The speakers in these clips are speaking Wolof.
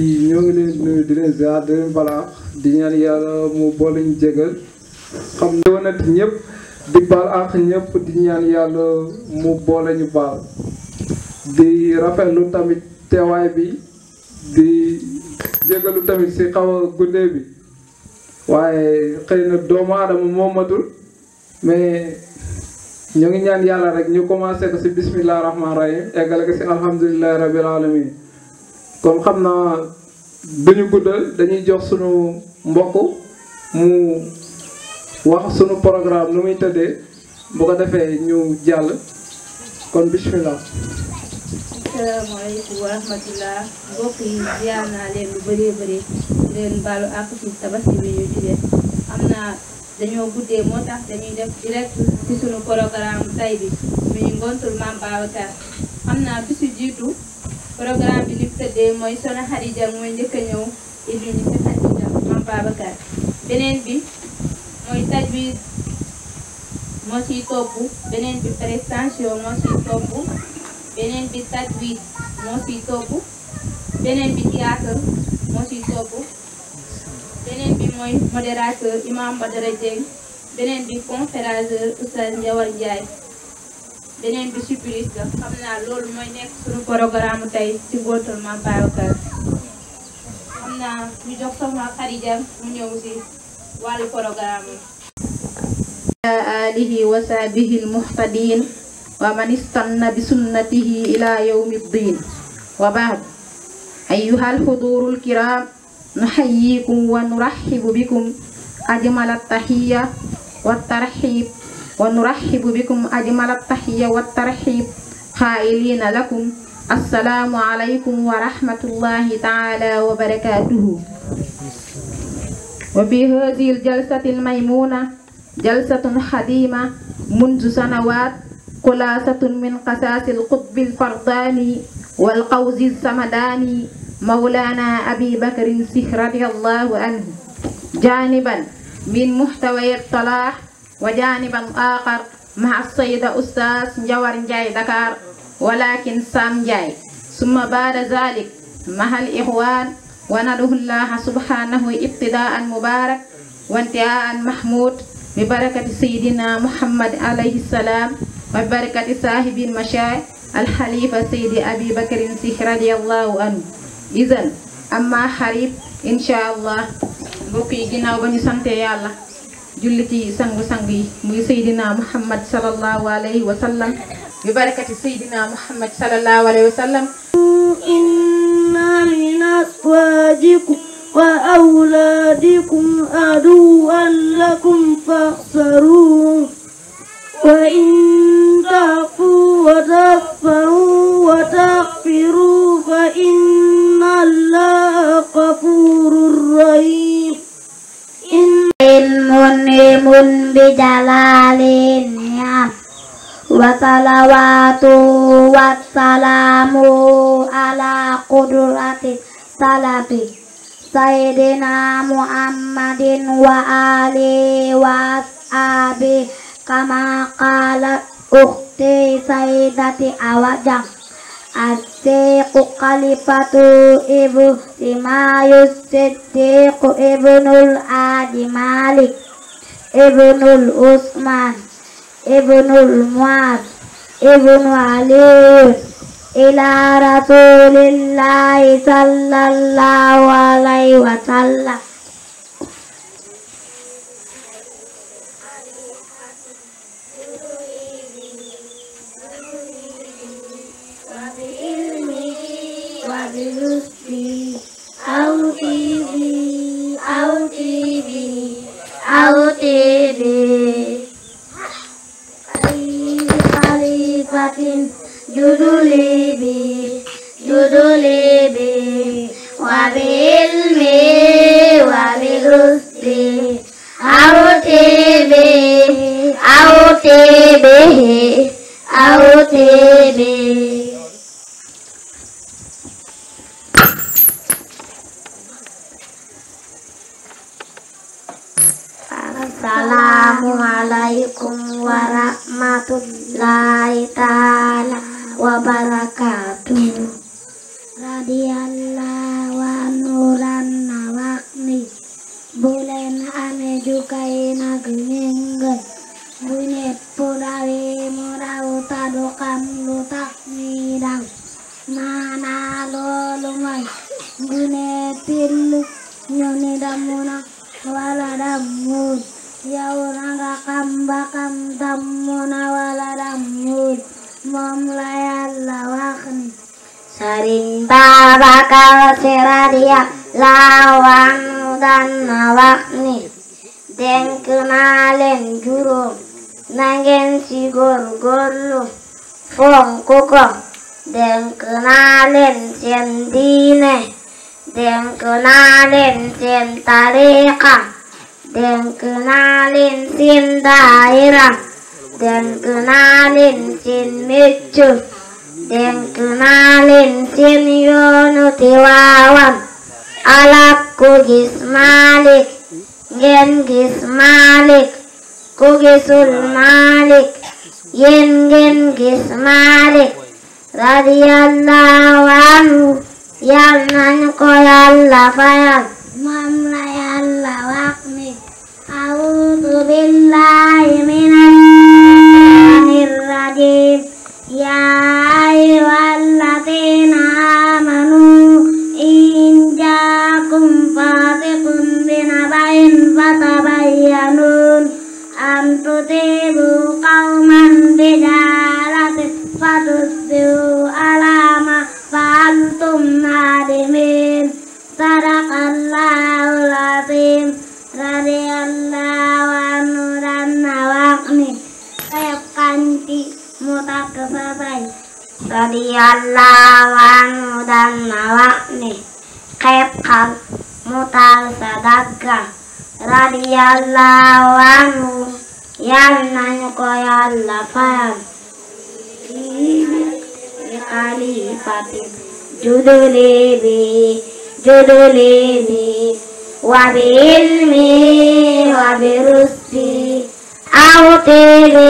ñoo ngi leen nuyu di leen ziar di leen balaax di ñaan yàlla mu boole ñu jégal xam ne wonat ñëpp di baal ak ñëpp di ñaan yàlla mu boole ñu baal di rafetlu tamit teewaay bi di jégalu tamit si xaw a guddee bi waaye xëy na doomu aadama moo matul mais ñoo ngi ñaan yàlla rek ñu commencé ko si bismillah rahman rahim eggale ko si alhamdulilahi rabil alamin kon xam naa duñu guddal dañuy jox sunu mbokk mu wax sunu programme nu muy tëddee bu ko defee ñu jàll kon bismillah. asalaamaaleykum wa rahmatullah mbokk yi ziar naa leen lu bëree bëri leen baalu àq ci tabaski bi ñu jógee am naa dañoo guddee moo tax dañuy def direct ci sunu programme tay bi muy ngontul Mame Babacar xam naa bisu jiitu programme bi ni mu tëddee mooy Soxna Xadija mooy njëkk a ñëw indi ñu ci Xadija Mame Babacar beneen bi mooy tajwid moo ciy topp beneen bi prestation moo ciy topp beneen bi tajwid moo ciy topp beneen bi théâtre moo ciy topp beneen bi mooy modérateur Imam Badara Dieng beneen bi conférencier Oustaz Ndiawar Ndiaye beneen bi surprise la xam naa loolu mooy nekk suñu programme tey ci ngóotul Mame Babacar xam naa ñu jox Soxna Xadija mu ñëw si wàllu programme alihi wa sahbihi almuhtadin wa man istanna bi sunnatihi ila yawmi ddin wa ba'd ayyuha alhuduru alkiram nuhayyikum wa nurahhibu bikum ajmal at-tahiyya wat-tarhib wa nurahhibu bikum ajmal at-tahiyya wat-tarhib qailina lakum assalamu alaykum wa rahmatullahi ta'ala wa barakatuhu wa bi hadhihi al-jalsati al-maymuna jalsatun khadima منذ سنوات خلاصة من قصاص القطب الفرداني والقوز السمداني مولانا أبي بكر الصديق رضي الله عنه جانبا من محتوى الطلاح وجانبا آخر مع السيدة أستاذ نجور جاي دكار ولكن سام جاي ثم بعد ذلك مع الإخوان وندعو الله سبحانه ابتداء مبارك وانتهاء محمود ببركة سيدنا محمد عليه السلام وبركة صاحب المشايخ الخليفة سيد أبي بكر الصديق رضي الله عنه إذن أما xarib incha allah mbokk yi ginnaaw ba ñu sante yàlla julli ci sangu-sang yi muy Seydina Muhammad sallallahu alayhi wa sallam bi barakati Seydina Muhammad sallallahu alayhi wa sallam inna min azwajikum wa awladikum aduwwan lakum faxsaruun wa in ta'fu wa tasfahu wa taghfiru fa inna allaha ghafurur rahim ilmun bi jalalin ni'am wa salawatu wa salamu ala qudrati salafi sayyidina Muhammadin wa ali wa ashabi kama qalat ukhti sayyidati awajam as-siddiqu khalifatu ibu Timayus Siddiqu ibnul Adi Malik ibnul Usman ibnul Muaz ibnu Ali ila rasulillahi sallallahu alaihi wasallam khalifatin judulibi wa bilmi wa bilusbi awtibi Assalamualaikum warahmatullahi ta'ala wabarakatuh. Radiyallahu gune pill ñu ni damu na wala damul yow nanga xam ba xam damu na wala damul moom la Yàlla wax ni Sëriñ Babakar Si radiyallahu anhu daan na wax ni dénk naa leen juróom na ngeen ci góorgóorlu fonk ko dénk naa leen seen diine dénk naa leen seen tariqa dénk naa leen seen daayira dénk naa leen seen mécc dénk naa leen seen yoonu Tiwaawan alak ku gis Maalik ngeen gis Maalik ku gisul Maalik yéen ngeen gis Maalik radiyallahu anhu yal nañu ko Yàlla fayal moom la Yàlla wax ni a'uudu billahi minash shaytaanir rajiim yaa ayyuhalladiina aamanuu in jaakum faasiqun binaba'in fatabayyanuu an tusibuu qawman bijaalatin fatusbihuu alaa maa fa'altum naadimiin sadaqallaahul aziim radiyallahu anhu daan na wax ni xeeb kanti mu takk sa say radiyallahu anhu daan na wax ni xeeb xal mu taal sa dagga radiyallahu anhu yal nañu ko Yàlla fayal xalifati juduli bi wa bi ilmi wa bi rusdi aw tebe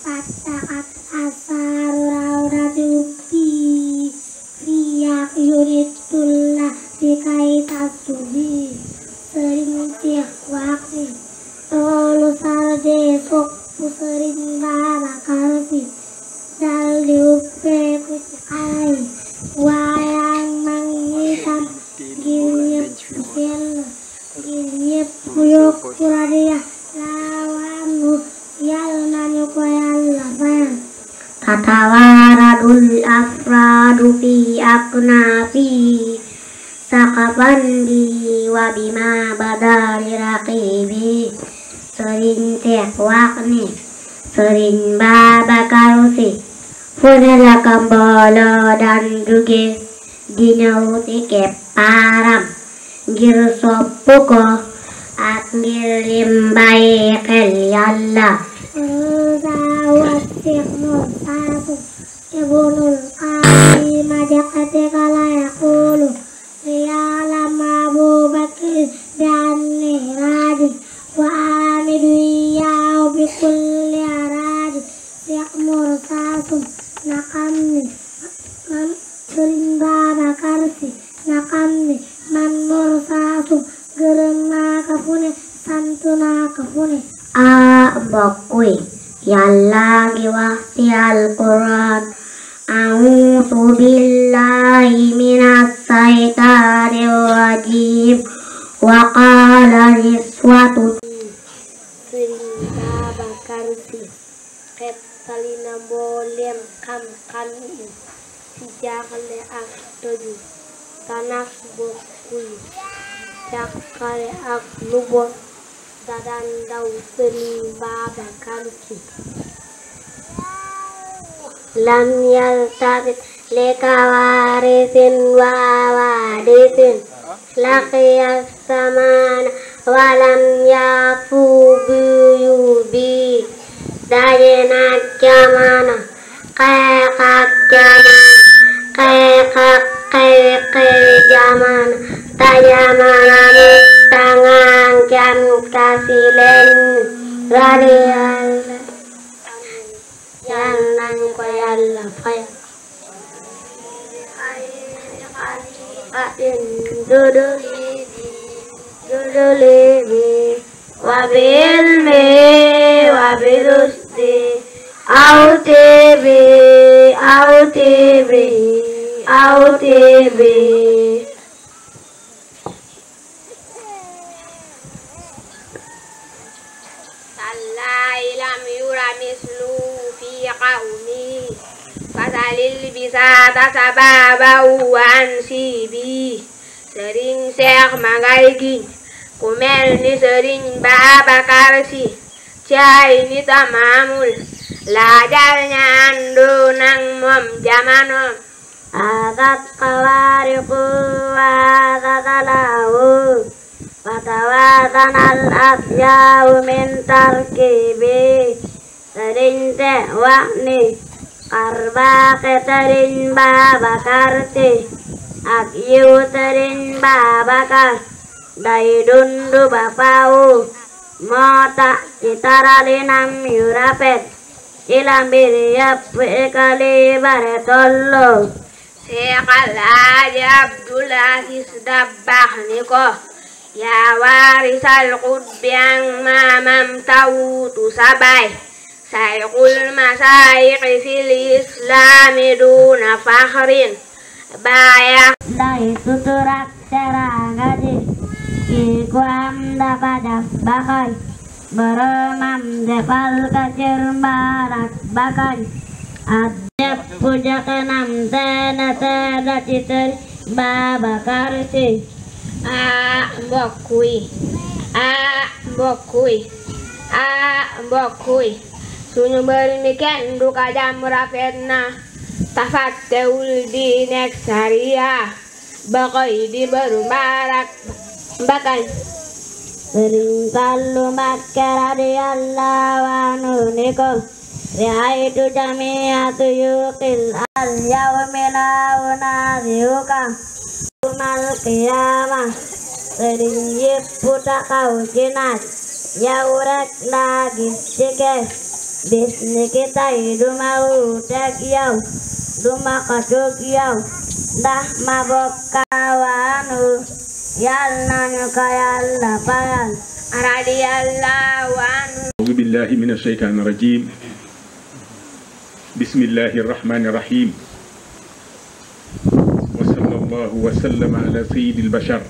Fatakat asar raudatuki fiyak yuritullah dikai tasubi sering tiak wakti tolu sarde sok sering Babakar Si dal diupe kucakai wayang mangitam ginyep puyuk kuradia lawanmu yal nañu ko Yàlla fayal tatawaradul afradu fi aknafi saqabandi wa bima badali raqibi Sëriñ Seex wax ni Sëriñ Babakar Si fu ne la ka mbooloo daan jóge di ñëw ci keppaaram ngir sopp ko ak ngir lim bàyyi xel Yàlla Seex Mursaasu ibnul Qasim Jaxate kala yaqulu liya'lam Abu Bakr bi anni raadi wa amidu iyyahu bi kulli araadi Seex Mursaasu na xam ni man Sëriñ Babakar Si na xam ni man Mursaasu gërëm naa ka fu ne sant naa ka fu ne mbokk yi Yàlla ngi wax ci Alquran a'uuzu billahi minas saytaanir rajiim wa qaala niswatun Sëriñ Babakar Si xettali na mboolem xam-xam yi ci jaaxle ak tëju tanak bokkul jàqare ak lu bon da daan daw Sëriñ Babakar Si lam yaltabit li kawaarisin wa hawaadisin laqiya samaana walam yafu biyubi daje na jamono xeex ak jamono ta jamono mu tangaan jam kasi leen radiyallahu yal nañu ko Yàlla fayal ay xalifatin تدليبي وبعلمي وبرشدي أو تبي تالله لم ير مثله في قومي فسل البساط سبابا وأنسيبي Sëriñ Seex ma ngay giñ ku mel ni Sëriñ Babacar Si ci ay nitam amul laajal ña àndoon ak moom jamonoom adat xawaariqu waadatalaawu fatawaasan al asjaaw min tarkibi Sëriñ Seex wax ni xarbaaxe Sëriñ Babacar Si ak yiw Sëriñ Babacar day dundu ba faw moo tax ci taralinam yu rafet ci la mbir yépp ekali bare tollo Seex Alaaji Abdul Asiis Dabaax ni ko yaa waarisal xutbi ak maamam tawutu sa baay sayxul masaayixi fil islaami duuna faxrin baaya day suturak teraanga ji kii ku am dafa def bakay boromam defal ka cër mbaarak bakay ak ñépp jëkkanam teena teena ci Sëriñ Babacar Si mbokk yi suñu mbër mi kenn du ka jàmm rafet na tafattewul diineek sariya ba koy di bëru mbaarak bakañ Sëriñ Fallu Mbakke radiyallahu anhu ni ko ri'aytu jami'a tuyuqil al yawmi la unazi'uka yawmal qiyaama Sëriñ yépp taxaw ci naaj yow rek laa gis ci kees bis ni ki tey duma wuuteeg yow duma xacoog yow ndax ma bokkawaanu yal nañu ko Yàlla fayal radiyallahu anhu a'uuzu billahi mina shaytaani rajiim bismillahi rahmaani rahiim wa sallallahu wa sallama ala sayyidil bashar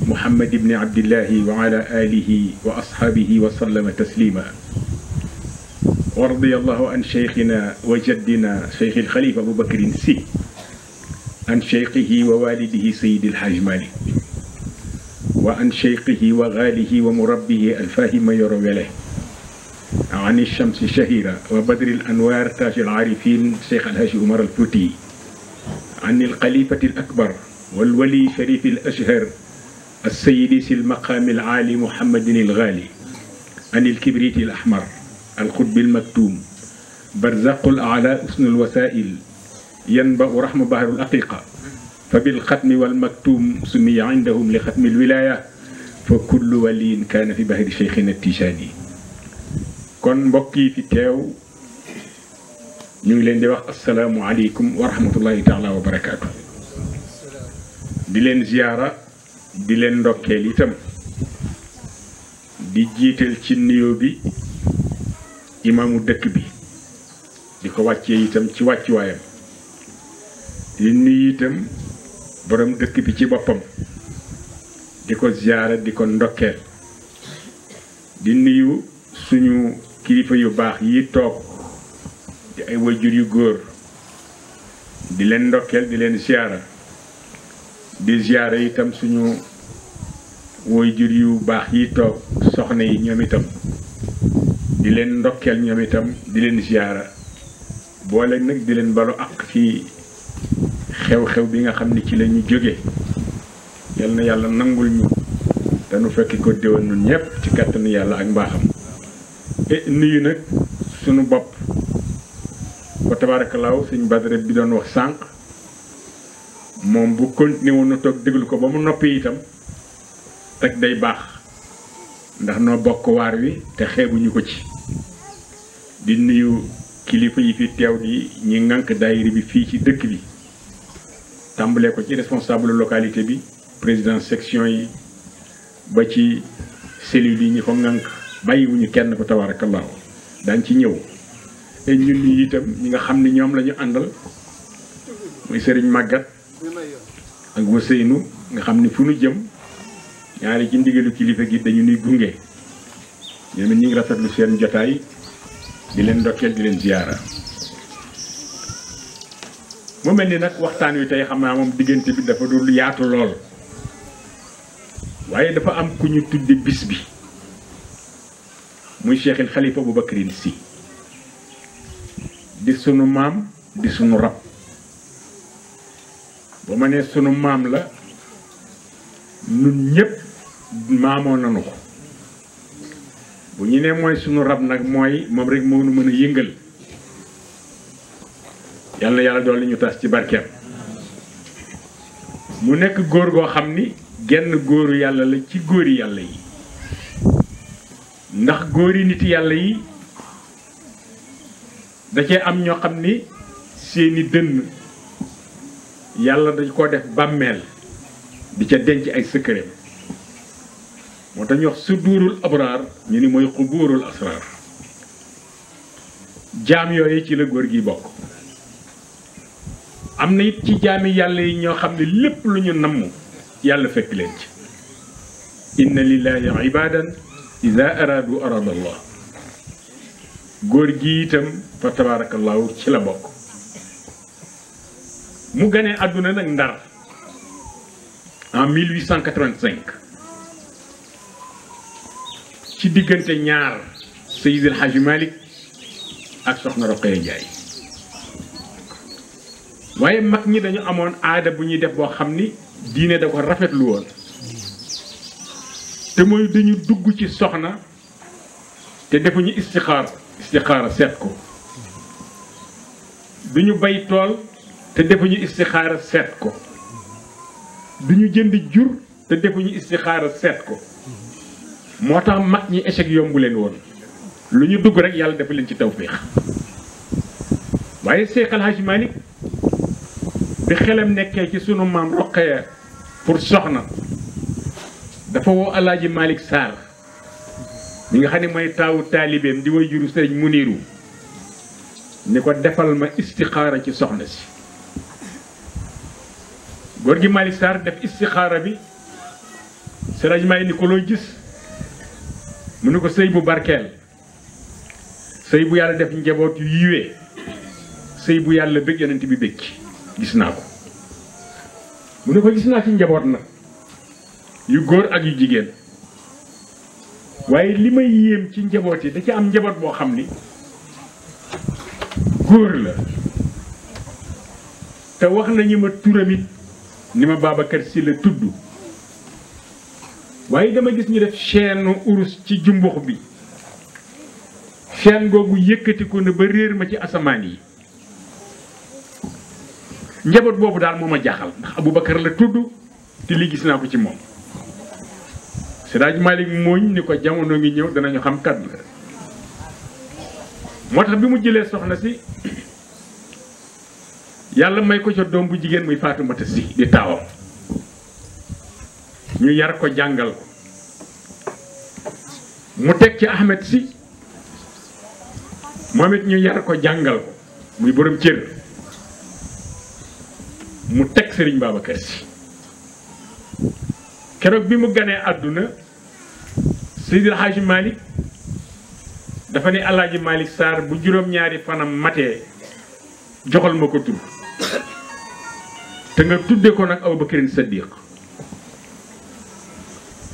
Muhammad ibn Abdillahi wa ala alihi wa ashaabihi wa sallama taslima wa radiyallahu an sheykhina wa jaddina sheykhil xalifa Abubakrin Si an sheykhihi wa walidihi Seydil Hajj Malik wa an sheykhihi wa gaalihi wa murabbihi alfahima Yoro Wele an shamsi shahira wa badril anwar taajil aarifin Cheikh Alhaji Umar al Fuuti an alxalifati al akbar wal wali sharif al ashhar السيد سي المقام العالي محمد الغالي عن الكبريت الأحمر القطب المكتوم برزق الأعلى أسن الوسائل ينبأ رحم بحر الأقيقة فبالختم والمكتوم سمي عندهم لختم الولاية فكل ولي كان في بحر شيخنا التيجاني kon mbokk yi fi teew ñu ngi leen di wax asalaamu aleykum wa rahmatullahi taala wa barakaatu di leen ziyaara di leen ndokkeel itam di jiital ci nuyoo bi imaamu dëkk bi di ko wàccee itam ci wàccuwaayam di nuyu itam borom dëkk bi ci boppam di ko ziyaara di ko ndokkeel di nuyu suñu kilifa yu baax yi toog di ay wajur yu góor di leen ndokkeel di leen ziyaara di ziyaara itam suñu waajur yu baax yi toog soxna yi ñoom itam di leen ndokkeel ñoom itam di leen ziyaara boole nag di leen balu ak ci xew-xew bi nga xam ni ci la ñu jóge yal na yàlla nangul ñu te nu fekk ko déwén nun ñëpp ci kàttanu yàlla ak mbaaxam nuyu nag suñu bopp fa tabaarakallaahu sëñ Badara bi doon wax sànq moom bu continué woon na toog déglu ko ba mu noppi itam rek day baax ndax noo bokk waar wi te xeebuñu ko ci di nuyu kilifa yi fi teew di ñi ŋànk daayira bi fii ci dëkk bi tàmbalee ko ci responsable localité bi président section yi ba ci cellules yi ñi ko ŋànk bàyyiwuñu kenn ko tabaarakallaahu daañ ci ñëw te ñun ñi itam ñi nga xam ne ñoom la ñu àndal muy sëriñ Màggat ak Waseynu nga xam ne fu nu jëm ñaari ci ndigalu kilifa gi dañu nuy gunge ñoom it ñu ngi rafetlu seen jotaay di leen ndokkeel di leen ziyaara mu mel ni nag waxtaan wi tey xam naa moom diggante bi dafa dul yaatu lool waaye dafa am ku ñu tudde bis bi muy Cheikhul Khalifa Aboubacrine Sy di sunu maam di sunu rab ba ma ne sunu maam la nun ñépp maamoo nanu ko bu ñu ne mooy sunu rab nag mooy moom rek moo nu mën a yëngal yàlla na yàlla doon li ñu tas ci barkeem mu nekk góor goo xam ni genn góoru yàlla la ci góori yàlla yi ndax góori nit yàlla yi da cee am ñoo xam ni seeni dënn yàlla dañ ko def bàmmeel di ca denc ay secret moo tax ñu wax suduurul abraar ñu ni mooy xubuurul asraar jaam yooyu ci la góor gi bokk am na it ci jaami yàlla yi ñoo xam ne lépp lu ñu namm yàlla fekk leen ci inna lillahi ibadan ida aradu aradallah góor gi itam fa tabarakallahu ci la bokk mu ganee àdduna nag Ndar en 1885 ci diggante ñaar Seydi El Hadji Malick ak Soxna Rokhaya Ndiaye waaye mag ñi dañu amoon aada bu ñuy def boo xam ni diine da ko rafetlu woon te mooy dañu dugg ci soxna te defuñu istixaara seet ko duñu bay tool te defuñu istixaara seet ko duñu jënd jur te defuñu istixaara seet ko moo tax mag ñi échec yombu leen woon lu ñu dugg rek yàlla dafa leen ci tawféex waaye Seex El Hadji Malick bi xelam nekkee ci sunu maam Rokhaya pour soxna dafa woo Alaaji Malick Sarr mi nga xam ne mooy taawu taalibeem di way juru sëriñ Muniru ni ko defal ma istixaara ci soxna si góor gi Malick Sarr def istixaara bi sëriñ Malick ni ko loo gis mu ni ko sëy bu barkeel sëy bu yàlla def njaboot yu yiwee sëy bu yàlla bëgg yonent bi bëgg gis naa ko mu ne ko gis naa ci njaboot nag yu góor ak yu jigéen waaye li may yéem ci njaboot yi da ci am njaboot boo xam ni góor la te wax nañu ma turamit ni ma Babacar Sy la tudd waaye dama gis ñu def chaîne urus ci jumbux bi chaîne googu yëkkati ko na ba réer ma ci asamaan yi njaboot boobu daal moo ma jaaxal ndax Aboubacar la tudd te lii gis naa ko ci moom Seydi Malick mooñ ni ko jamono ngi ñëw danañu xam kat la moo tax bi mu jëlee soxna si yàlla may ko ca doom bu jigéen muy Faatumata Si di taawam ñu yar ko jàngal ko mu teg ci Ahmed Si moom it ñu yar ko jàngal ko muy borom cër mu teg Serigne Babacar Sy keroog bi mu ganee àdduna Seydi El Hadji Malick dafa ne Alaaji Malick Sarr bu juróom-ñaari fanam matee joxal ma ko tur te nga tudde ko nag Aboubacrine Saddiq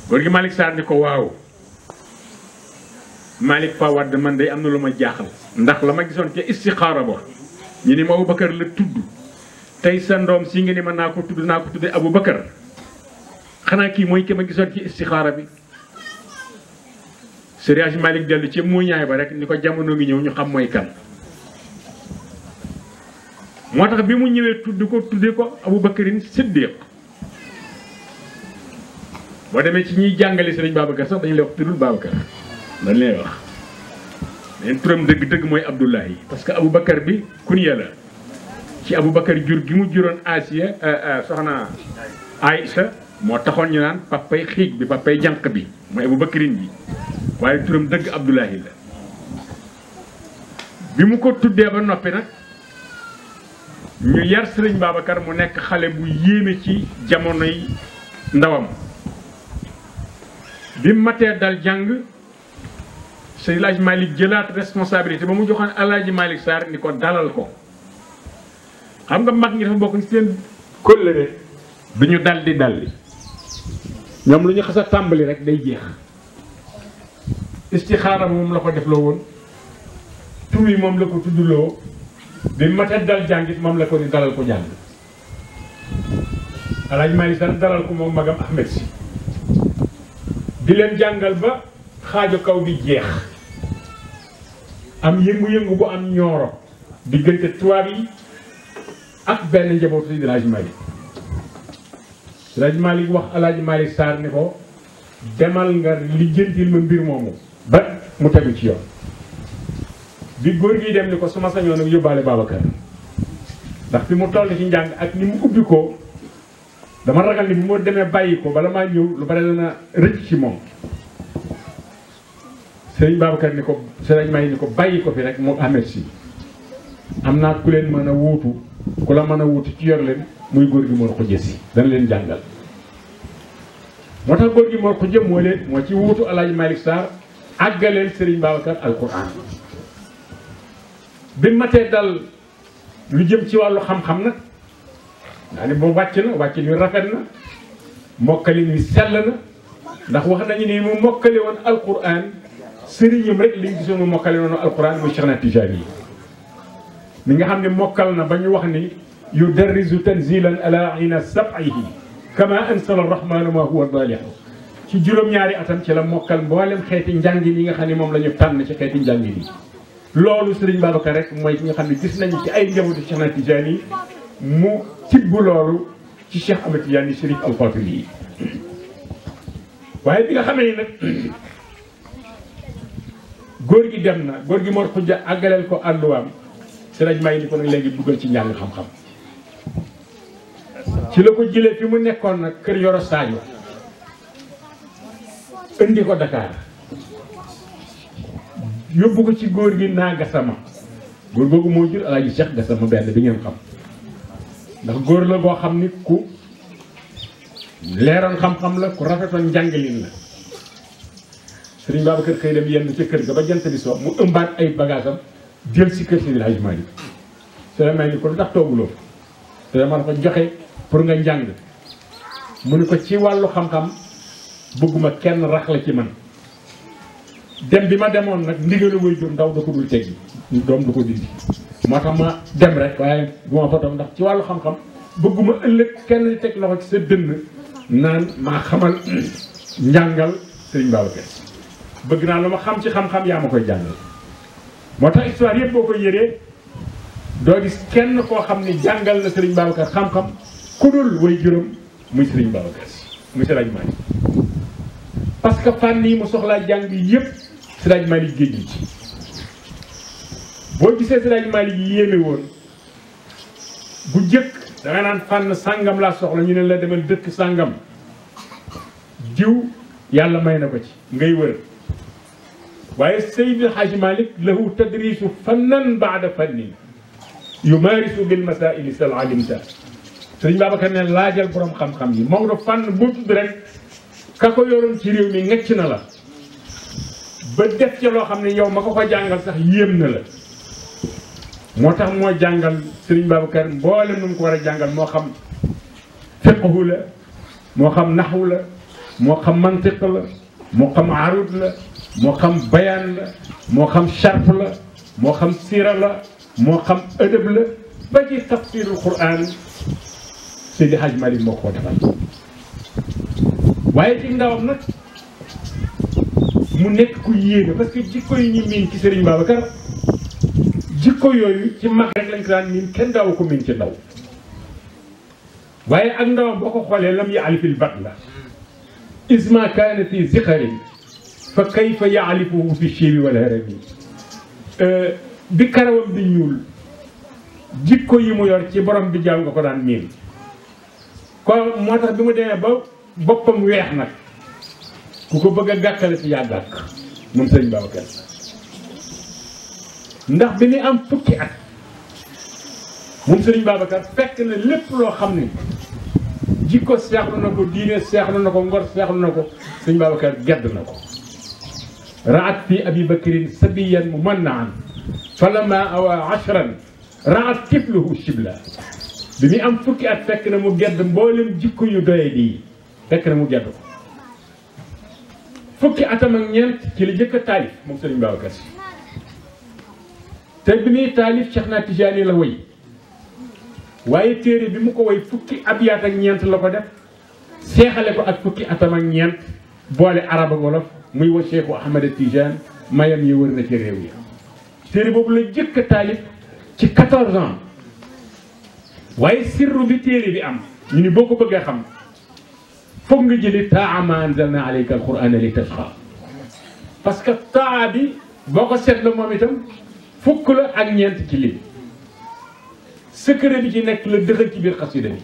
góor gi Malick Sarr ni ko waaw Malick Fawad man day am na lu ma jaaxal ndax la ma gisoon ca istixaara ba ñu ni ma Aboubacar la tudd tey sa ndoom si nga ni ma naa ko tudde Aboubacar xanaa kii mooy ki ma gisoon ci istixaara bi Seydi Hadji Malick dellu ci muuñaay ba rek ni ko jamono ngi ñëw ñu xam mooy kan moo tax bi mu ñëwee tudde ko Aboubacrine Siddiq boo demee ci ñuy jàngale Sëriñ Babacar sax dañu lay wax tuddul Babacar dañ lay wax leen turam dëgg-dëgg mooy Abdoulahi parce que Aboubacar bi kunya la ci Aboubacar jur gi mu juróon Asiya soxna Aïcha moo taxoon ñu naan papay xiig bi papay jànq bi mooy Abu Bakrin bi waaye turam dëgg Abdoulahi la bi mu ko tuddee ba noppi nag ñu yar sëriñ Babacar mu nekk xale bu yéeme ci jamonoy ndawam bi mu matee dal jàng Seydi El Hadji Malick jëlaat responsabilité ba mu joxoon El Hadji Malick Sarr ni ko dalal ko xam nga mag ñi dafa bokk ci seen kóllëre du ñu daldi ñoom lu ñu xas a tàmbali rek day jeex istixaara moom la ko def loo woon tur yi moom la ko tuddloo bi matee dal jàngit moom la ko ni dalal ko jàng El Hadji Malick Sarr dalal ko moom magam Ahmed si di leen jàngal ba xaaju kaw bi jeex am yëngu-yëngu bu am ñooro diggante tubaab yi ak benn njabootu si El Hadji Malick El Hadji Malick wax El Hadji Malick Sarr ni ko demal nga lijjantil ma mbir moomu ba mu tegu ci yoon bi góor gi dem ni ko su ma sañoon nag yóbbaale Babacar ndax fi mu toll ci njàng ak ni mu ubbi ko dama ragal ni bu ma demee bàyyi ko bala maa ñëw lu bare dana rëcc ci moom sëriñ Babacar ni ko sëriñ may ni ko bàyyi ko fi rek moom Ahmed si am naa ku leen mën a wuutu ku la mën a wuutu ci yor leen muy góor gi Mor Khoudia si dana leen jàngal moo tax góor gi Mor Khoudia moo ci wuutu El Hadji Malick Sarr àggaleel sëriñ Babacar alquran bi matee dal lu jëm ci wàllu xam-xam nag daa ne boobu wàcc ni rafet na mokkali ni sell na ndax wax nañu ni mu mokkale woon alquran sëriñam rek liñ gisoon mu mokkale woon alquran muy Cheikh na Tijani yi mi nga xam ne mokkal na ba ñu wax ni yudarrisu tanzilan ala ina sab'ihi kama ansala arrahmanu ma huwa dalihu ci juróom-ñaari atam ci la mokkal mboolem xeeti njàngin yi nga xam ne moom la ñu tànn ci xeeti njàngin yi loolu sëriñ Babacar rek mooy ki nga xam ne gis nañu ci ay njabootu Cheikh na Tijani yi mu tibb loolu ci Cheikh Ahmed Tidiane Chérif Al Fatimi yi waaye bi nga xamee nag góor gi dem na góor gi Mor Khoudia àggaleel ko àlluwaam sëriñ may ni ko nag léegi duggal ci njàng xam-xam ci la ko jëlee fi mu nekkoon nag kër Yoro Sadio indi ko Dakar yóbbu ko ci góor gi naa Gassama góor googu moo jur Alaaji Cheikh Gassama benn bi ngeen xam ndax góor la boo xam ni ku leeroon xam-xam la ku rafetoon njàngalin la sëriñ Babacar xëy dem yenn ca kër ga ba jant bi soo mu ëmbaat ay bagaasam jël si kër si El Hadji Malick sëriñ may ni ko lu tax tooguloo te dama ko joxe pour nga njàng mu ni ko ci wàllu xam-xam bëgguma kenn rax la ci man dem bi ma demoon nag ndigalu way jur ndaw da ko dul teggi doom du ko dindi moo tax ma dem rek waaye du ma fa tam ndax ci wàllu xam-xam bëgguma ëllëg kenn di teg loxo ci sa dënn naan maa xamal njàngal sëriñ Babacar bëgg naa lu ma xam ci xam-xam yaa ma koy jàngal moo tax histoire yëpp boo ko yëree doo gis kenn koo xam ni jàngal na sëriñ Babacar xam-xam ku dul way juróom muy sëriñ Babacar muy Seydi El Hadji Malick parce que fànn yi mu soxlaa jàng yëpp Seydi El Hadji Malick géej gi ci boo gisee Seydi El Hadji Malick yi yéeme woon bu jëkk da nga naan fànn sàngam laa soxla ñu ne la demal dëkk sàngam jiw yàlla may na ko ci ngay wër waaye Seydi El Hadji Malick lahu tadrisu fannan baada fannin yumaarisu bil masaili sal alimta sëriñ Babacar ne laajal borom xam-xam yi Maodo fànn boo tudd rek ka ko yoroon ci réew mi ngecc na la ba def ca loo xam ne yow ma ko jàngal sax yéem na la moo tax moo jàngal sëriñ Babacar mboolem nu mu ko war a jàngal moo xam fiqhu la moo xam naxwu la moo xam mantiq la moo xam arud la moo xam bayaan la moo xam sharf la moo xam siira la moo xam ëdëb la ba ci tafsirul Qur'an Seydi Hadj Malick moo ko defal waaye ci ndawam nag mu nekk ku yéeme parce que jikko yi ñu miin ci Serigne Babacar jikko yooyu ci mag rek lañ ko daan miin kenn daawu ko miin ci ndaw waaye ak ndawam boo ko xoolee lam yaalifil bat la isma kaana fi ziqarin fa kayfa yaalifuhu fi chibi wala harami bi karawam bi ñuul jikko yi mu yor ci borom bi jaaw nga ko daan miin ko moo tax bi mu demee ba boppam weex nag ku ko bëgg a gàkkale ci yaa gàkk moom sëriñ Babacar ndax bi muy am fukki at moom sëriñ Babacar fekk na lépp loo xam ne jikko seexlu na ko diine seexlu na ko ngor seexlu na ko sëriñ Babacar gedd na ko raat fi abi bakrin sabiyan mumannaan falama awa ashran raat tifluhu shibla bi muy am fukki at fekk na mu gedd mboolem jikko yu doye di fekk na mu gedd ko fukki atam ak ñeent ci la jëkk a taalif moom sëriñ Babacar Si te bi muy taalif Cheikh na Tijaani la woy waaye téere bi mu ko woy fukki abyaat ak ñeent la ko def seexale ko ak fukki atam ak ñeent boole arab ak wolof muy wa Cheikhu Ahmad Tijaan mayam yi wër na ci réew yi téere boobu la jëkk a taalif ci 14 ans waaye sirru bi téere bi am ñu ni boo ko bëggee xam foog nga jëli taa ma anzalna alayka alqur'ana li tashqa parce que taa bi boo ko seetlu moom itam fukk la ak ñeent ci lim secret bi ci nekk la dëxal ci biir xasida bi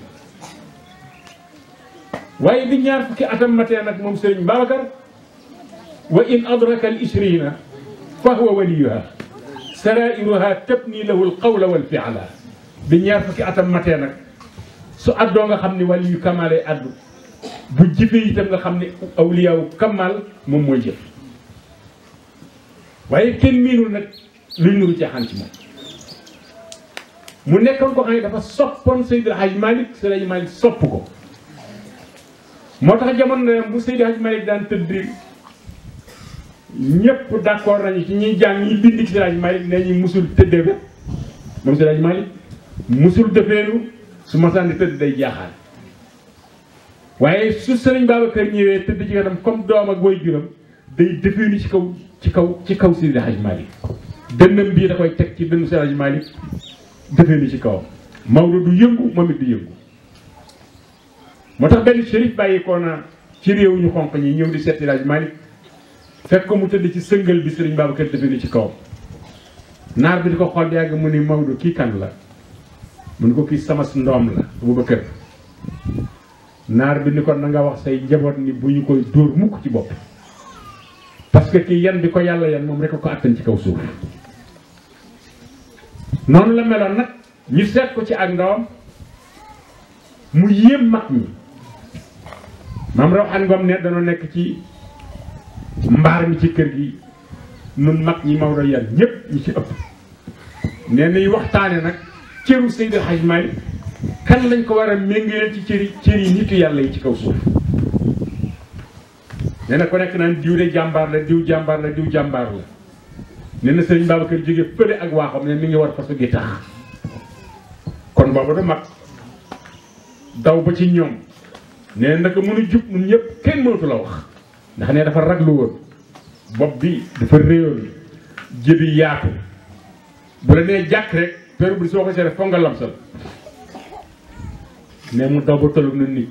waaye bi ñaar fukki atam matee nag moom Sëriñ Babacar wa in adraka al ishrina fa huwa waliyuha sarairuha tabni lahu al qawla wal fi'la bi ñaar fukki atam matee nag su addoo nga xam ne waliyu kamaalay addu bu jëfee itam nga xam ne awliyaawu kamal moom mooy jëf waaye kenn miinul nag luy nuru caaxaan ci moom mu nekkoon ko xam ne dafa soppoon Seydi El Hadji Malick Seydi El Hadji Malick sopp ko moo tax jamono bu Seydi El Hadji Malick daan tëdd ñëpp d'accord nañu ci ñuy jàng ñi bind ci Seydi El Hadji Malick ne ñu musul tëddee ba moom Seydi El Hadji Malick musul defeenu su masaan di tëdd day jaaxaan waaye su Sëriñ Babacar ñëwee tëdd ci kanam comme doom ak way juram day defeenu ci kaw Seydi El Hadji Malick dënnam bii da koy teg ci dënnu Seydi El Hadji Malick defeenu ci kawam Maodo du yëngu moom it du yëngu moo tax benn shérif bàyyi ko na ci réew ñu xonq ñi ñëw di seet El Hadji Malick fekk ko mu tëdd ci sëngal bi Sëriñ Babacar defeenu ci kawam naar bi di ko xool yàgg mu ni Maodo kii kan la mu ni ko kii sama ndoom la Aboubacar naar bi ni ko na nga wax say njaboot ni bu ñu koy dóor mukk ci bopp parce que kii yan bi ko yàlla yan moom rek a ko attan ci kaw suuf noonu la meloon nag ñu seet ko ci ak ndawam mu yéem mag ñi maam raw an ngom ne danoo nekk ci mbaar mi ci kër gi nun mag ñi Maodo yan ñëpp ñi ci ëpp nee nay waxtaane nag cëru Seydi El Hadji Malick kan lañ ko war a méngaleel ci cëri nitu yàlla yi ci kaw suuf nee na ko nekk naan diw de jàmbaar la diw jàmbaar la diw jàmbaar la nee na Sëriñ Babacar jóge fële ak waaxam ne mi ngi war fasu gi tax kon boobu da mag daw ba ci ñoom nee naka mën a jub nun ñëpp kenn mënatu la wax ndax ne dafa raglu woon bopp bi dafa réyoon jëbi yaatu bu la nee jàkk rek péru bi soo ko seere foog nga lamsal mais mu daw ba tollu na nit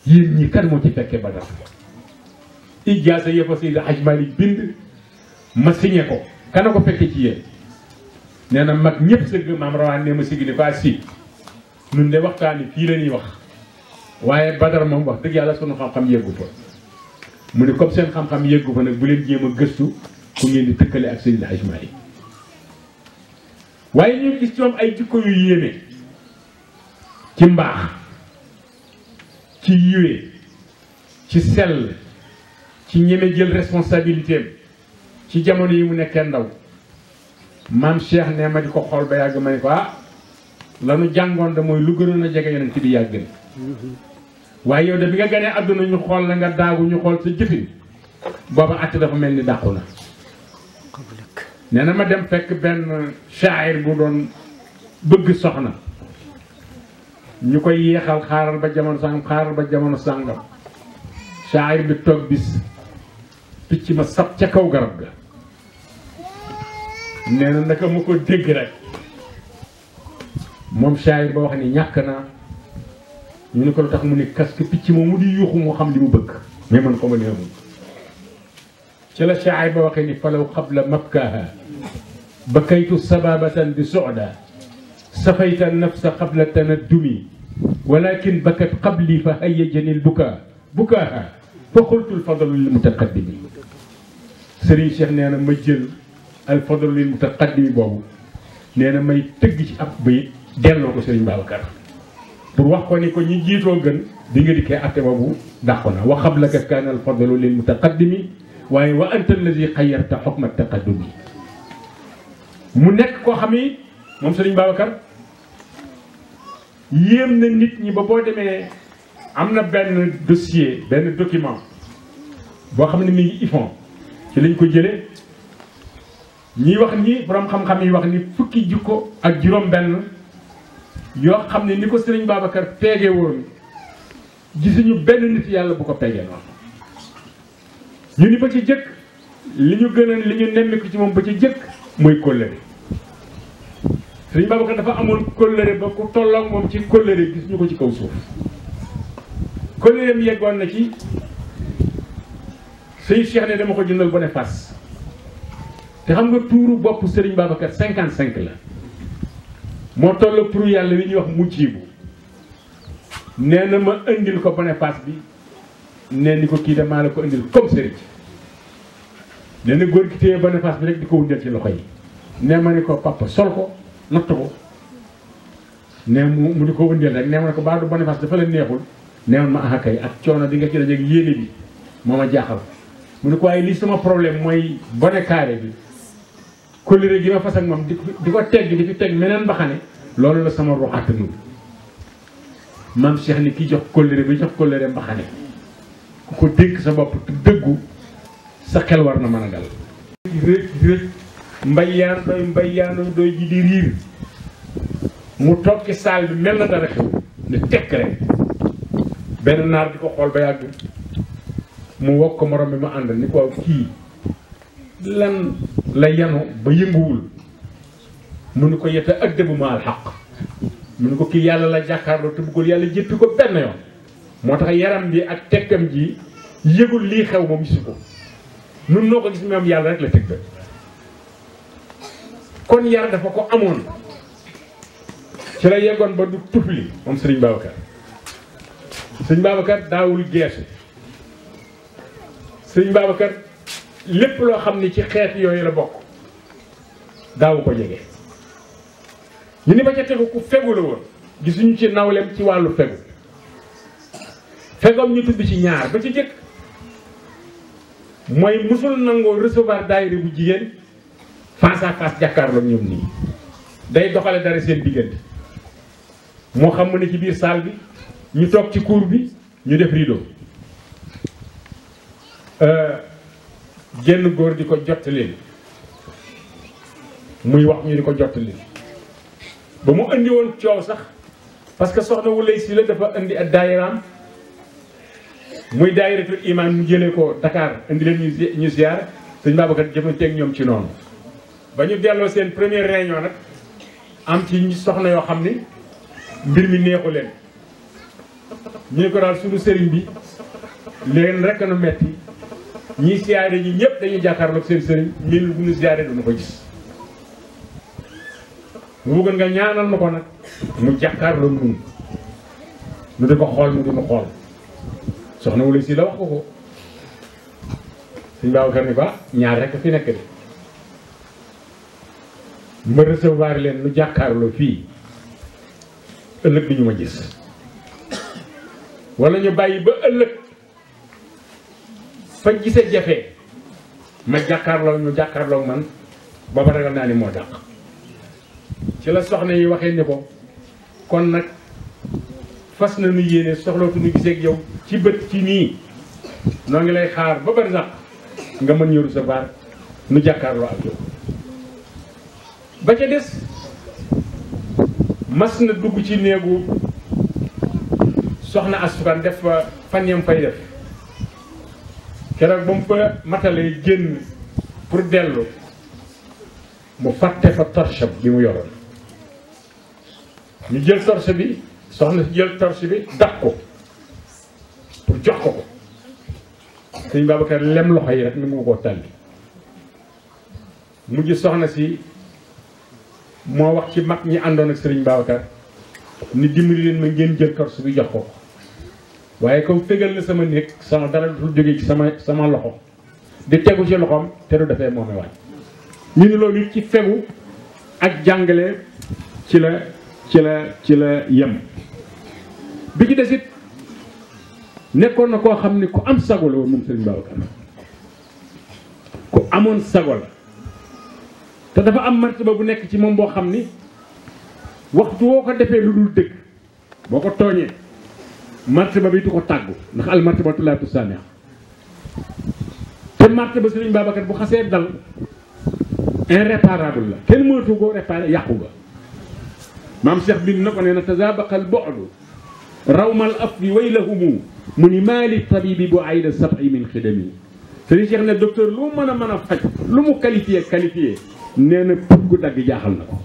yéen ñi kan moo ci fekkee Badar ijaasa yëfa Seydi El Hadji Malick bind ma signé ko kana ko fekkee ci yéen nee na mag ñëpp sëgg maam rawaan ne ma siggi ne ko si nun de waxtaani fii la ñuy wax waaye Badar moom wax dëgg yàlla sunu xam-xam yeggu fa mu ne comme seen xam-xam yeggu fa nag bu leen jéem a gëstu ku ngeen di tëkkale ak Seydi El Hadji Malick waaye ñu gis ci moom ay jikko yu yéeme ci mbaax ci yiwee ci sell ci ñeme jël responsabilité am ci jamono yi mu nekkee ndaw maam Cheikh ne ma di ko xool ba yàgg ma ne ko lanu jàngoon de mooy lu gënoon a jege yonent bi yàgg waaye yow de bi nga ganee àdduna ñu xool la nga daagu ñu xool sa jëfin booba àtte dafa mel ni dàqu na nee na ma dem fekk benn shaayir bu doon bëgg soxna ñu koy yeexal xaaral ba jamono sàngam shaayir bi toog bis picc ma sab ca kaw garab ga nee na naka mu ko dégg rek moom shaayir ba wax ni ñàkk naa ñu ne ko lu tax mu ni kas que picc moom mu di yuuxu moo xam li mu bëgg mais man ko ma neexul ci la shaayir ba waxee ni falaw qabla mabkaaha bakaytu sababatan bi soda safayta nafsa qabla tanaddumi walakin bakat qabli fa hayyajani lbuka bukaaha fa xultul fadlu lil mutaqaddimi Serigne Cheikh nee na ma jël al fadlu lil mutaqaddimi boobu nee na may tëgg ci ab bayit delloo ko Serigne Babacar pour wax ko ni ko ñi jiitoo gën di nga dikkee atte boobu dàqu na wa qablaka kaana al fadlu lil mutaqaddimi waaye wa anta alladi xayyarta xukma taqaddumi mu nekk koo xam ni moom Serigne Babacar yéem na nit ñi ba boo demee am na benn dossier benn document boo xam ne mi ngi IFON ci lañ ko jëlee ñiy wax ni borom xam-xam yi wax ni fukki jikko ak juróom-benn yoo xam ne ni ko Serigne Babacar peege woon gisuñu benn nit yàlla bu ko peegee noonu. ñu ni ba ci jëkk li ñu gënoon li ñu nemmiku ci moom ba ci jëkk mooy kóllëre Serigne Babacar dafa amoon kóllëre ba ku tolloog moom ci kóllëre gis ñu ko ci kaw suuf kóllëreem yeggoon na ci sëñ Cheikh ne dama ko jëndal Boniface te xam nga tuuru bopp Serigne Babacar 55 la moo tolloog turu yàlla wi ñuy wax mujjibu nee na ma indil ko Boniface bi nee ni ko kii de maa la ko indil comme Serigne nee na góor gi téye Boniface bi rek di ko wundeel ci loxo yi nee ma ni ko papa sol ko natt ko nee mu di ko wundeel rek nee ma ne ko baa du Boniface dafa la neexul nee ma ah kay ak coono di nga ci dajeeg yéene bi moo ma jaaxal mu ne ko waaye lii sama problème mooy bone carré bi kóllëre gi ma fas ak moom di ko tegg di fi teg meneen mbaxane loolu la sama ruxaat nu maam Cheikh ni ki jox kóllëre bi jox kóllëre mbaxane ku ko dénk sa bopp te dëggu sa xel war na mën a dal rëj mbayyaan doy ji di riir mu toog ci saal bi mel na dara xew ne tekk rek benn naar di ko xool ba yàgg mu wokk ko morom bi ma àndal ni ko kii lan la yanu ba yënguwul mu ni ko yeta ëddëbu maal xaq mu ni ko kii yàlla la jàkkaarloo te bëggul yàlla jéppi ko benn yoon moo tax yaram bi ak tekkam ji yëgul lii xew moom gisu ko nun noo ko gis moom yàlla rek la tëgg kon yar dafa ko amoon ci la yeggoon ba du tufli moom Serigne Babacar Serigne Babacar daawul geesu Serigne Babacar lépp loo xam ni ci xeet yooyu la bokk daawu ko jege ñu ni ba ca tegu ku fegu la woon gisuñu ci nawlem ci wàllu fegu fegoom ñu tudd ci ñaar ba ci jëkk mooy musul nangoo recevoir daayira bu jigéen face à face jàkkaarloo ñoom nii day doxale dara seen diggante moo xam mu ne ci biir salle bi ñu toog ci cour bi ñu def rideau genn góor di ko jottali muy wax ñu di ko jottali ba mu indi woon coow sax parce que soxna Wulay si la dafa indi ak daayiraam muy daayiratul iman mu jëlee ko Dakar indi leen ñu ziar sëñ Babacar jëfanteeg ñoom ci noonu ba ñu delloo seen première réunion nag am ci soxna yoo xam ni mbir mi neexu leen ñu ne ko daal suñu sëriñ bi leen rek nu metti ñii siyaare ñi ñëpp dañuy jàkkaarloog seen sëriñ ñun bu ñu siyaare duñu ko gis mu bëggoon nga ñaanal na ko nag mu jàkkaarloog ñun nu di ko xool mu di mu xool soxna Wulay si la wax ko suñ Babacar ni ko ñaar rek fi nekk de ma recevoir leen nu jàkkaarloo fii ëllëg du ñu ma gis wala ñu bàyyi ba ëllëg fa gise jafe ma jàkkaarloo ñu jàkkaarloo man booba ragal naa ni moo dàq ci la soxna yi waxee ni ko kon nag fas na nu yéene soxlootu nu gisee ak yow ci bët ci nii noo ngi lay xaar ba bari sax nga mën ñëw recevoir nu jàkkaarloo ak yow ba ca des mas na dugg ci néegu soxna asukan def fa fan yam fay def keroog ba mu fa matalee génn pour dellu mu fàtte fa torche bi mu yoroon ñu jël torche bi soxna si jël torche bi dab ko pour jox ko ko sëñ Babacar lem loxo yi rek ni mu ko tàlli mujj soxna si moo wax ci mag ñi àndoon ak sëriñ Babacar ni dimbali leen ma ngeen jël torche bi jox ko waaye comme fégal na sama néeg sama dara du jóge ci sama loxo di tegu ci loxoom te du defee moome waaj ñu ne loolu it ci fegu ak jàngale ci la yem bi ci desit nekkoon na koo xam ni ku am sago la woon moom Serigne Babacar ku amoon sago la te dafa am martaba bu nekk ci moom boo xam ni waxtu woo ko defee lu dul dëgg boo ko tooñee martaba bi du ko tàggu ndax al martabatu laa tusaamih te martaba Serigne Babacar bu xasee dal irréparable la kenn mënatu ko réparé yàqu ga maam Cheikh bind na ko nee na tazabaqal bu'du rawmal afwi waylahumu mu ni maali tabibi bu ayda sab'i min xidami Serigne Cheikh ne docteur lu mën a faj lu mu qualifié nee na put gu dagg jaaxal na ko